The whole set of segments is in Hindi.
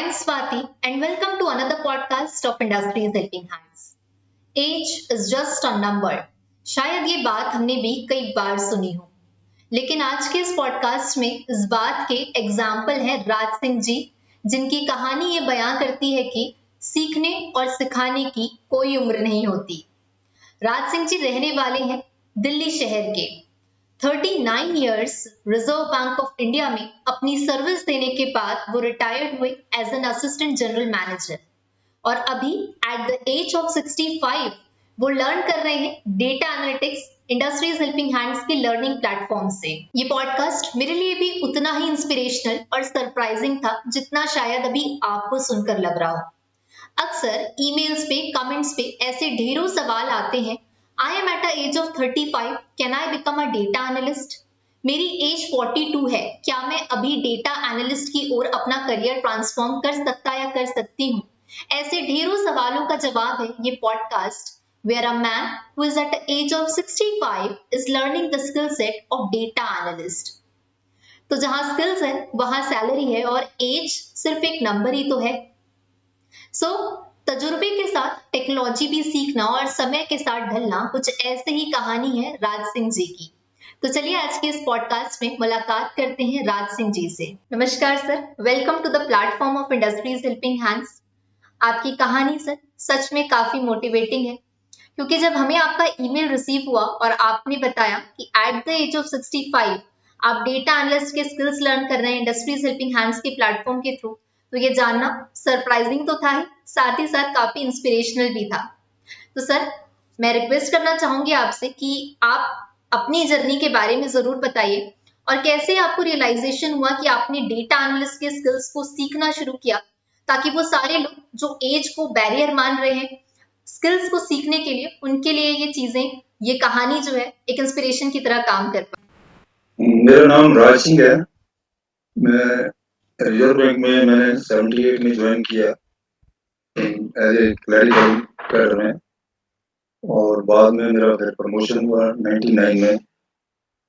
I'm Swati, and welcome to another podcast of Industries Helping Hands. Age is just a number. शायद ये बात हमने भी कई बार सुनी हो, लेकिन आज के इस पॉडकास्ट में इस बात के एग्जाम्पल हैं राज सिंह जी, जिनकी कहानी ये बयां करती है कि सीखने और सिखाने की कोई उम्र नहीं होती। राज सिंह जी रहने वाले हैं दिल्ली शहर के। 39 years reserve bank of India में अपनी सर्विस देने के बाद वो रिटायर्ड हुए as an assistant general manager और अभी एट द एज ऑफ 65 वो लर्न कर रहे हैं data analytics industries helping hands के लर्निंग प्लेटफॉर्म से। ये पॉडकास्ट मेरे लिए भी उतना ही इंस्पिरेशनल और सरप्राइजिंग था जितना शायद अभी आपको सुनकर लग रहा हो। अक्सर ईमेल्स पे, कमेंट्स पे ऐसे ढेरों सवाल आते हैं। I am at a age of 35. Can I become a data analyst? मेरी एज 42 है, क्या मैं अभी डेटा एनालिस्ट की ओर अपना करियर ट्रांसफॉर्म कर सकता या कर सकती हूँ? ऐसे ढेरों सवालों का जवाब है ये podcast where a man who is at the age of 65 is learning the skill set of data analyst. तो जहाँ स्किल्स है वहाँ सैलरी है और एज सिर्फ एक नंबर ही तो है। तजुर्बे के साथ टेक्नोलॉजी भी सीखना और समय के साथ ढलना, कुछ ऐसे ही कहानी है राज सिंह जी की। तो चलिए आज के इस पॉडकास्ट में मुलाकात करते हैं राज सिंह जी से। नमस्कार sir, welcome to the platform of industries helping hands. आपकी कहानी सर सच में काफी मोटिवेटिंग है, क्योंकि जब हमें आपका ईमेल रिसीव हुआ और आपने बताया कि एट द एज ऑफ 65 आप डेटा एनालिस्ट के स्किल्स लर्न कर रहे हैं इंडस्ट्रीज हेल्पिंग हैंड्स के प्लेटफॉर्म के थ्रू, तो ये जानना सरप्राइजिंग तो था ही साथ काफी इंस्पिरेशनल भी था। तो सर, मैं रिक्वेस्ट करना चाहूंगी आपसे कि आप अपनी जर्नी के बारे में जरूर बताइए और कैसे आपको रियलाइजेशन हुआ कि आपने डेटा एनालिस्ट के स्किल्स को सीखना शुरू किया, ताकि वो सारे लोग जो एज को बैरियर मान रहे हैं स्किल्स को सीखने के लिए, उनके लिए ये चीजें, ये कहानी जो है एक इंस्पिरेशन की तरह काम कर पाए। मेरा नाम राज सिंह है। मैं रिजर्व बैंक में मैंने 78 में ज्वाइन किया एज ए क्लरिकल कैडर में, और बाद में मेरा फिर प्रमोशन हुआ 99 में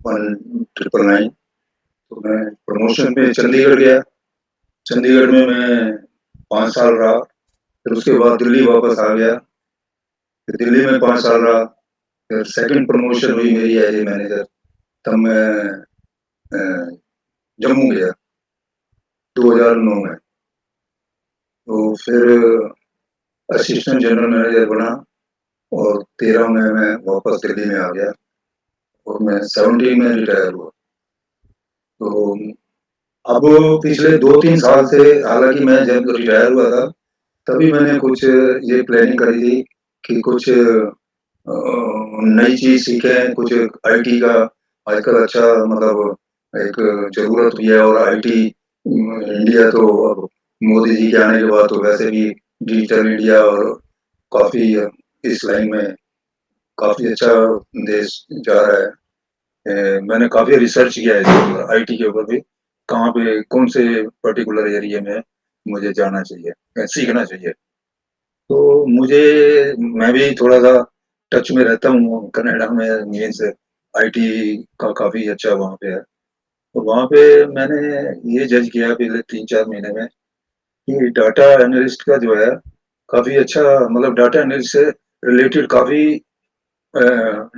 1999। तो मैं प्रमोशन पे चंडीगढ़ गया। चंडीगढ़ में मैं 5 साल रहा, फिर उसके बाद दिल्ली वापस आ गया। फिर दिल्ली में 5 साल रहा, फिर सेकंड प्रमोशन हुई मेरी एज ए मैनेजर। तब मैं जम्मू गया 2009 में। तो फिर असिस्टेंट जनरल मैनेजर बना और 13 में मैं वापस दिल्ली में आ गया और मैं 17 में रिटायर हुआ। तो अब पिछले 2-3 साल से, हालांकि मैं जब रिटायर हुआ था तभी मैंने कुछ ये प्लानिंग करी थी कि कुछ नई चीज सीखें, कुछ आईटी का आजकल अच्छा मतलब एक जरूरत भी है। और आईटी इंडिया तो अब मोदी जी के आने के बाद तो वैसे भी डिजिटल इंडिया और काफी इस लाइन में काफी अच्छा देश जा रहा है। मैंने काफी रिसर्च किया है आईटी के ऊपर भी, कहाँ पे कौन से पर्टिकुलर एरिया में मुझे जाना चाहिए, सीखना चाहिए। तो मैं भी थोड़ा सा टच में रहता हूँ कनाडा में, मीन्स आईटी का काफी अच्छा वहाँ पे है। तो वहाँ पे मैंने ये जज किया पिछले 3-4 महीने में कि डाटा एनालिस्ट का जो है काफी अच्छा, मतलब डाटा एनालिस्ट से रिलेटेड काफी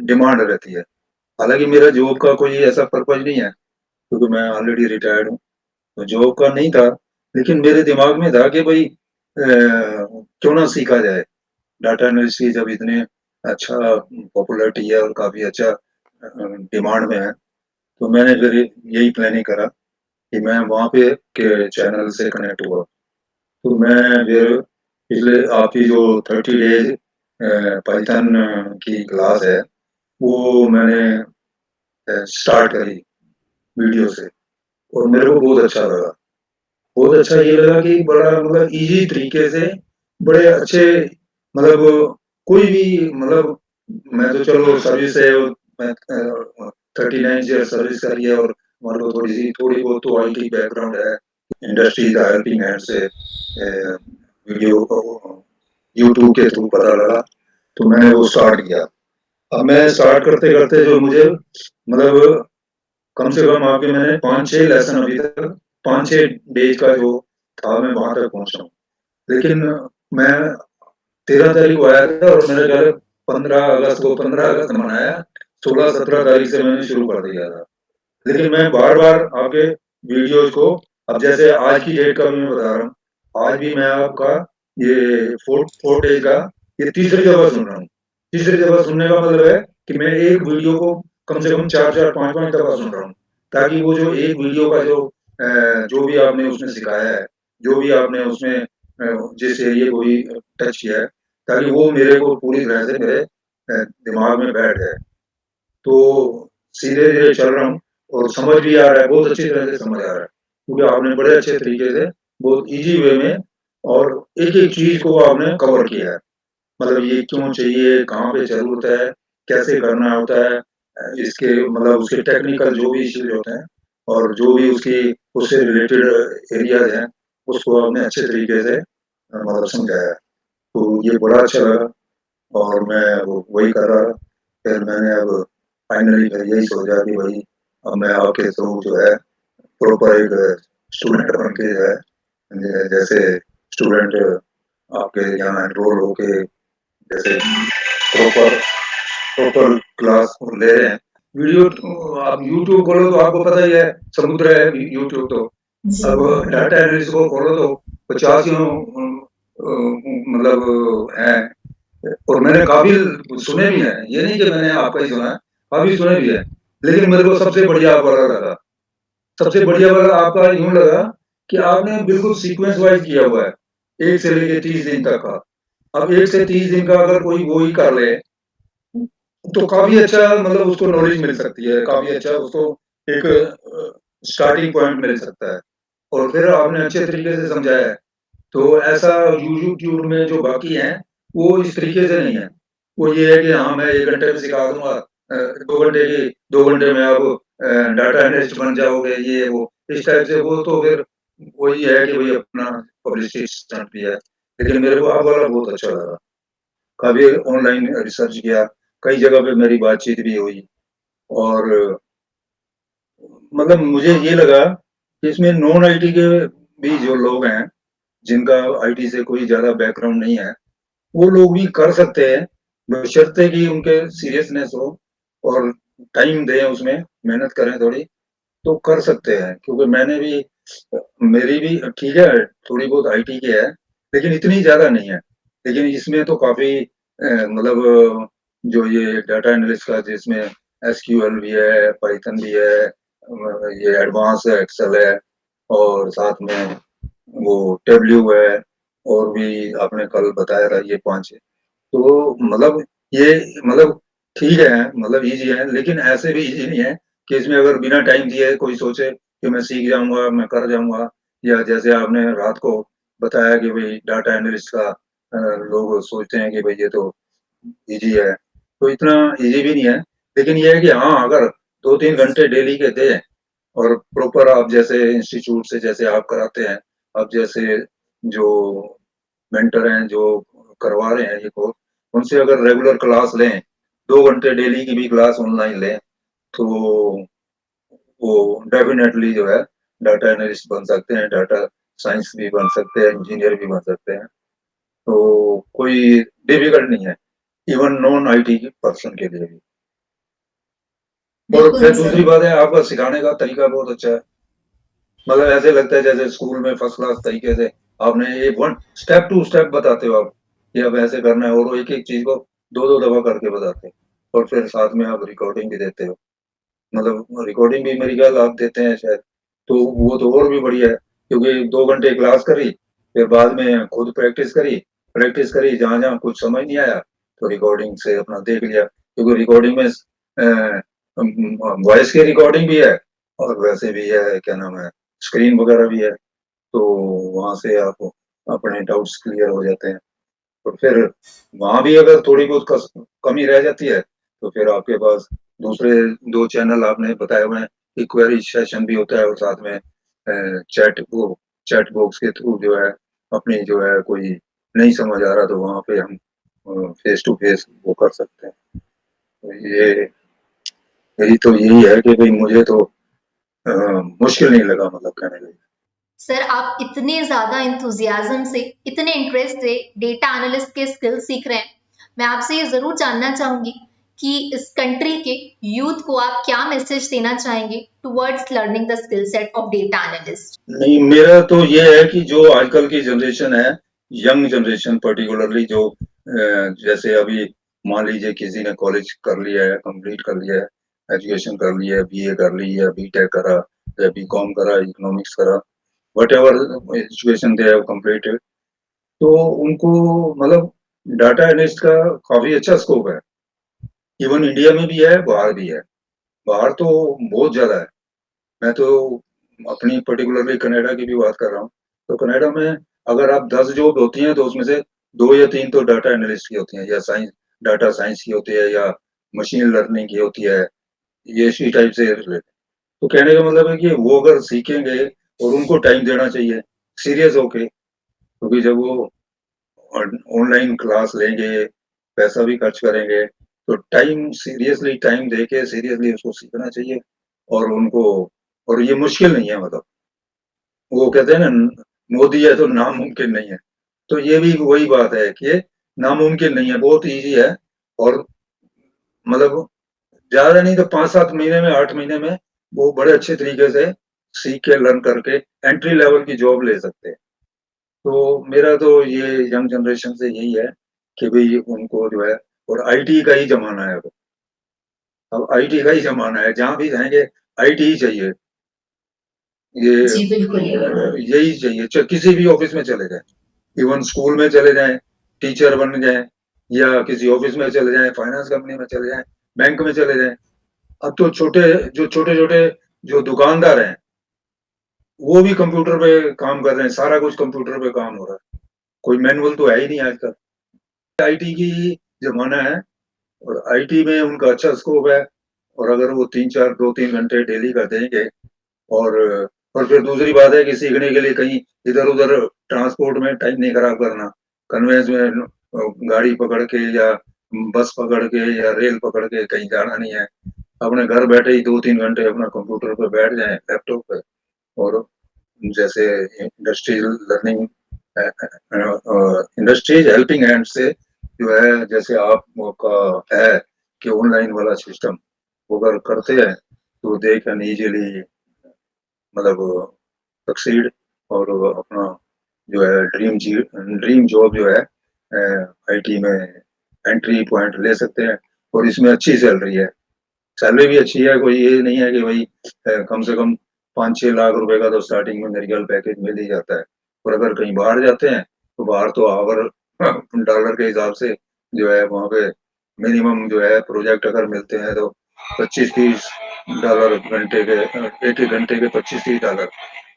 डिमांड रहती है। हालांकि मेरा जॉब का कोई ऐसा पर्पज नहीं है, क्योंकि मैं ऑलरेडी रिटायर्ड हूँ, तो जॉब का नहीं था। लेकिन मेरे दिमाग में था कि भाई क्यों ना सीखा जाए। डाटा एनालिस्ट की जब इतने अच्छा पॉपुलैरिटी है और काफी अच्छा डिमांड में है, तो मैंने फिर यही प्लानिंग करा कि मैं वहाँ पे के चैनल से कनेक्ट हुआ। तो मैं फिर पिछले आपकी जो 30 डेज पाइथन की क्लास है वो मैंने स्टार्ट करी वीडियो से, और मेरे को बहुत अच्छा लगा। बहुत अच्छा ये लगा कि बड़ा मतलब इजी तरीके से, बड़े अच्छे, मतलब कोई भी, मतलब मैं तो चलो सर्विस है, मैं 39 ईयर सर्विस करी है और मान लो थोड़ी बहुत तो आईटी बैकग्राउंड है। इंडस्ट्री का हेल्पिंग हैंड से वीडियो यूट्यूब के थ्रू पता लगा, तो मैंने वो स्टार्ट किया। अब मैं स्टार्ट करते करते जो मुझे मतलब कम से कम आपके मैंने 5-6 लेसन अभी तक 5-6 डेज का जो था, मैं वहाँ तक पहुँचा हूँ। लेकिन मैं 13 तारीख को आया था और मेरे ख्याल है 15 अगस्त मनाया, 16-17 तारीख से मैंने शुरू कर दिया था। लेकिन मैं बार-बार आपके वीडियोज़ को, अब जैसे आज की डेट का भी मैं बता रहा हूँ, आज भी मैं आपका ये 4 डेज़ का ये तीसरी दफ़ा सुन रहा हूँ। तीसरी दफ़ा सुनने का मतलब है कि मैं एक वीडियो को कम से कम 4-4 5-5 दफ़ा सुन रहा हूँ, ताकि वो जो एक वीडियो का जो भी आपने उसमें सिखाया है, जो भी आपने उसमें जिस एरिये को भी टच किया है, ताकि वो मेरे को पूरी तरह से मेरे दिमाग में बैठ जाए। तो धीरे-धीरे चल रहा हूँ और समझ भी आ रहा है, बहुत अच्छी तरह से समझ आ रहा है। क्योंकि आपने बड़े अच्छे तरीके से, बहुत ईज़ी वे में और एक-एक चीज़ को आपने कवर किया है। मतलब ये क्यों चाहिए, कहाँ पे ज़रूरत है, कैसे करना होता है, इसके मतलब उसके टेक्निकल जो भी इश्यूज़ होते हैं और जो भी उसकी उससे रिलेटेड एरियाज़ हैं, उसको आपने अच्छे तरीके से मतलब समझाया है। तो ये बड़ा अच्छा लगा और मैं वो वही कर रहा था। फिर मैंने अब फाइनली फिर यही सोचा कि भई अब मैं आपके थ्रू जो है प्रॉपर एक स्टूडेंट बन के जो है जैसे स्टूडेंट आपके यहाँ एनरोल होके जैसे प्रॉपर प्रॉपर क्लास ले रहे हैं। वीडियो आप यूट्यूब खोलो तो आपको पता ही है, समुद्र है यूट्यूब तो। जी। अब डाटा एनालिस्ट को खोलो तो 50 मतलब हैं और मैंने काफ़ी सुने भी हैं, ये नहीं कि मैंने आपका ही सुना है, काफ़ी सुने भी हैं। लेकिन मेरे को सबसे बढ़िया आप वाला लगा। सबसे बढ़िया वाला आपका यूँ लगा कि आपने बिल्कुल सीक्वेंस वाइज़ किया हुआ है, 1 से लेके 30 दिन तक का। अब 1 से 30 दिन का अगर कोई वो ही कर ले, तो काफ़ी अच्छा मतलब उसको नॉलेज मिल सकती है, काफ़ी अच्छा उसको एक स्टार्टिंग पॉइंट मिल सकता है। और फिर आपने अच्छे तरीके से समझाया है। तो ऐसा यूट्यूब में जो बाकी हैं, वो इस तरीके से नहीं है। वो ये है कि हाँ, मैं 1 घंटे में सिखा दूँगा 2 घंटे में आप डाटा एनालिस्ट बन जाओगे, ये वो। इस टाइप से वो तो फिर वही है कि भई अपना पब्लिसिटी स्टंट भी है। लेकिन मेरे को आप वाला बहुत अच्छा लगा। काफ़ी ऑनलाइन रिसर्च किया, कई जगह पे मेरी बातचीत भी हुई और मतलब मुझे ये लगा कि इसमें नॉन आईटी के भी जो लोग हैं, जिनका आईटी से कोई ज़्यादा बैकग्राउंड नहीं है, वो लोग भी कर सकते हैं, बशर्ते कि उनके सीरियसनेस हो और टाइम दें उसमें, मेहनत करें थोड़ी, तो कर सकते हैं। क्योंकि मैंने भी मेरी भी ठीक है, थोड़ी बहुत आईटी की है, लेकिन इतनी ज़्यादा नहीं है। लेकिन इसमें तो काफ़ी मतलब जो ये डाटा एनालिस्ट का जिसमें एसक्यूएल भी है, पाइथन भी है, ये एडवांस एक्सेल है और साथ में वो डब्ल्यू है और भी आपने कल बताया था ये 5 तो मतलब ये मतलब ठीक है, मतलब ईज़ी है, लेकिन ऐसे भी ईज़ी नहीं है कि इसमें अगर बिना टाइम दिए कोई सोचे कि मैं सीख जाऊँगा, मैं कर जाऊँगा या जैसे आपने रात को बताया कि भई डाटा एनालिस्ट का लोग सोचते हैं कि भई ये तो ईज़ी है, तो इतना ईज़ी भी नहीं है। लेकिन ये है कि हाँ, अगर 2-3 घंटे डेली के दें और प्रॉपर आप जैसे इंस्टीट्यूट से जैसे आप कराते हैं, आप जैसे जो मेंटर हैं, जो करवा रहे हैं ये कोर्स, उनसे अगर रेगुलर क्लास लें, 2 घंटे डेली की भी क्लास ऑनलाइन लें, तो वो डेफ़िनेटली जो है डाटा एनालिस्ट बन सकते हैं, डाटा साइंस भी बन सकते हैं, इंजीनियर भी बन सकते हैं। तो कोई डिफ़िकल्ट नहीं है, इवन नॉन आईटी के पर्सन के लिए भी। और बिल्कुल फिर सर। दूसरी बात है आपका सिखाने का तरीका बहुत अच्छा है। मतलब ऐसे लगता है जैसे स्कूल में फर्स्ट क्लास तरीके से आपने ये वन स्टेप टू स्टेप बताते हो आप, कि अब ऐसे करना है और वो एक-एक चीज़ को 2-2 दफ़ा करके बताते हो और फिर साथ में आप रिकॉर्डिंग भी देते हो। मतलब रिकॉर्डिंग भी मेरी ख़्याल आप देते हैं शायद, तो वो तो और भी बढ़िया है क्योंकि 2 घंटे क्लास करी, फिर बाद में खुद प्रैक्टिस करी जहाँ-जहाँ कुछ समझ नहीं आया, तो रिकॉर्डिंग से अपना देख लिया क्योंकि रिकॉर्डिंग में वॉइस की रिकॉर्डिंग भी है और वैसे भी है क्या नाम है, स्क्रीन वगैरह भी है, तो वहाँ से आप अपने डाउट्स क्लियर हो जाते हैं। तो फिर वहाँ भी अगर थोड़ी बहुत कमी रह जाती है, तो फिर आपके पास दूसरे 2 चैनल आपने बताए हुए हैं कि क्वेरी सेशन भी होता है और साथ में चैट बॉक्स के थ्रू जो है, अपनी जो है कोई नहीं समझ आ रहा तो वहाँ पे हम फेस टू फेस वो कर सकते हैं। तो ये यही तो यही है कि भई मुझे तो अ, मुश्किल नहीं लगा मतलब कहने का। सर आप इतने ज्यादा इंथुजियाज्म से, इतने इंटरेस्ट से डेटा एनालिस्ट के स्किल सीख रहे हैं, मैं आपसे ये जरूर जानना चाहूंगी कि इस कंट्री के यूथ को आप क्या मैसेज देना चाहेंगे towards learning the skill set of data analyst. नहीं, मेरा तो ये है कि जो आजकल की जनरेशन है, यंग जनरेशन पर्टिकुलरली, जो जैसे अभी मान लीजिए किसी ने कॉलेज कर लिया है, कंप्लीट कर लिया है, एजुकेशन कर लिया है, बीए कर ली या बीटेक करा या बीकॉम करा, इकोनॉमिक्स करा, whatever education they have completed, तो उनको मतलब डाटा एनालिस्ट का काफी अच्छा स्कोप है। इवन इंडिया में भी है, बाहर भी है। बाहर तो बहुत ज्यादा है। मैं तो अपनी पर्टिकुलरली कनाडा की भी बात कर रहा हूँ। तो कनाडा में अगर आप 10 जॉब होती हैं तो उसमें से 2 या 3 तो डाटा एनालिस्ट की होती हैं, या साइंस, डाटा साइंस की होती है, या मशीन लर्निंग की होती है, ये इसी टाइप से रिलेटेड। तो कहने का मतलब है कि वो अगर सीखेंगे और उनको टाइम देना चाहिए सीरियस होके, क्योंकि जब वो ऑनलाइन क्लास लेंगे, पैसा भी खर्च करेंगे, तो टाइम सीरियसली टाइम देके सीरियसली उसको सीखना चाहिए। और उनको, और ये मुश्किल नहीं है, मतलब वो कहते हैं ना, मोदी है तो नामुमकिन नहीं है। तो ये भी वही बात है कि ये नामुमकिन नहीं है, बहुत ईज़ी है। और मतलब ज़्यादा नहीं तो 5-7 महीने में, 8 महीने में वो बड़े अच्छे तरीके से सीख के, लर्न करके एंट्री लेवल की जॉब ले सकते हैं। तो मेरा तो ये यंग जनरेशन से यही है कि भई उनको जो है, और आईटी का ही ज़माना है अब आईटी का ही ज़माना है, जहाँ भी जाएँगे आईटी ही चाहिए। ये जी बिल्कुल। यही चाहिए, किसी भी ऑफिस में चले जाएं, इवन स्कूल में चले जाएं, टीचर बन जाएं, या किसी ऑफिस में चले जाएं, फाइनेंस कंपनी में चले जाएं, बैंक में चले जाएं। अब तो छोटे छोटे जो दुकानदार हैं, वो भी कंप्यूटर पे काम कर रहे हैं, सारा कुछ कंप्यूटर पे काम हो रहा है, कोई मैनुअल तो है ही नहीं आजकल। आईटी की जमाना है, और आईटी में उनका अच्छा स्कोप है। और अगर वो 2-3 घंटे डेली का देंगे, और और फिर दूसरी बात है कि सीखने के लिए कहीं इधर-उधर ट्रांसपोर्ट में टाइम नहीं खराब करना। कन्वेंस में गाड़ी पकड़ के या बस पकड़ के या रेल पकड़ के कहीं जाना नहीं है। अपने घर बैठे ही 2-3 घंटे अपना कंप्यूटर पे बैठ जाएँ, लैपटॉप पे, और जैसे industrial learning, industries helping hand से जो है, जैसे आपका है कि ऑनलाइन वाला सिस्टम, वो अगर करते हैं तो दे कैन ईज़िली मतलब सक्सीड, और अपना जो है ड्रीम जॉब जो है आईटी में एंट्री पॉइंट ले सकते हैं। और इसमें अच्छी सैलरी है, सैलरी भी अच्छी है। कोई ये नहीं है कि भाई कम से कम 5-6 लाख रुपए का तो स्टार्टिंग में मेरे ख्याल पैकेज मिल ही जाता है। और अगर कहीं बाहर जाते हैं तो बाहर तो आवर डॉलर के हिसाब से जो है वहाँ पे मिनिमम जो है प्रोजेक्ट अगर मिलते हैं तो 25-30 डॉलर घंटे के, एक एक घंटे के 25-30 डॉलर।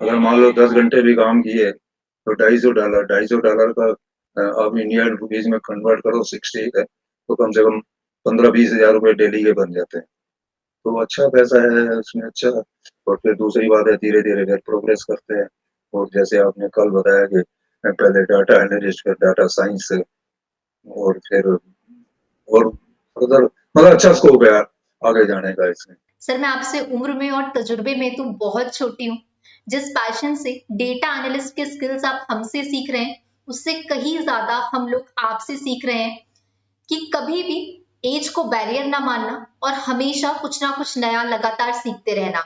अगर मान लो 10 घंटे भी काम किए तो $250 का आप इंडियन रुपीज में कन्वर्ट करो 60 है, तो कम से कम 15-20 हजार रुपए डेली के बन जाते हैं। तो अच्छा पैसा है उसमें, अच्छा। और फिर दूसरी बात है, धीरे धीरे फिर प्रोग्रेस करते हैं। और जैसे आपने कल बताया कि पहले डाटा एनालिस्ट, फिर डाटा साइंस से, और फिर और फर्दर मतलब अच्छा स्कोप है आगे जाने का इसमें। सर मैं आपसे उम्र में और तजुर्बे में तो बहुत छोटी हूँ। जिस पैशन से डेटा एनालिस्ट के स्किल्स आप हमसे सीख रहे हैं, उससे कहीं ज्यादा हम लोग आपसे सीख रहे हैं कि कभी भी एज को बैरियर ना मानना और हमेशा कुछ ना कुछ नया लगातार सीखते रहना।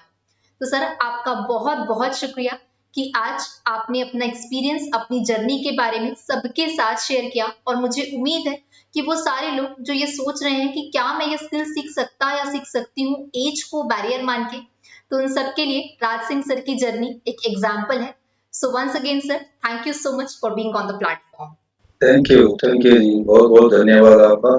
तो सर आपका बहुत बहुत शुक्रिया कि आज आपने अपना एक्सपीरियंस, अपनी जर्नी के बारे में सबके साथ शेयर किया, और मुझे उम्मीद है कि वो सारे लोग जो ये सोच रहे हैं कि क्या मैं ये स्किल सीख सकता या सीख सकती हूँ एज को बैरियर मान के, तो उन सबके लिए राज सिंह सर की जर्नी एक एग्जाम्पल है। So once again sir, thank you so much for being on the platform. Thank you ji, बहुत बहुत धन्यवाद आपका।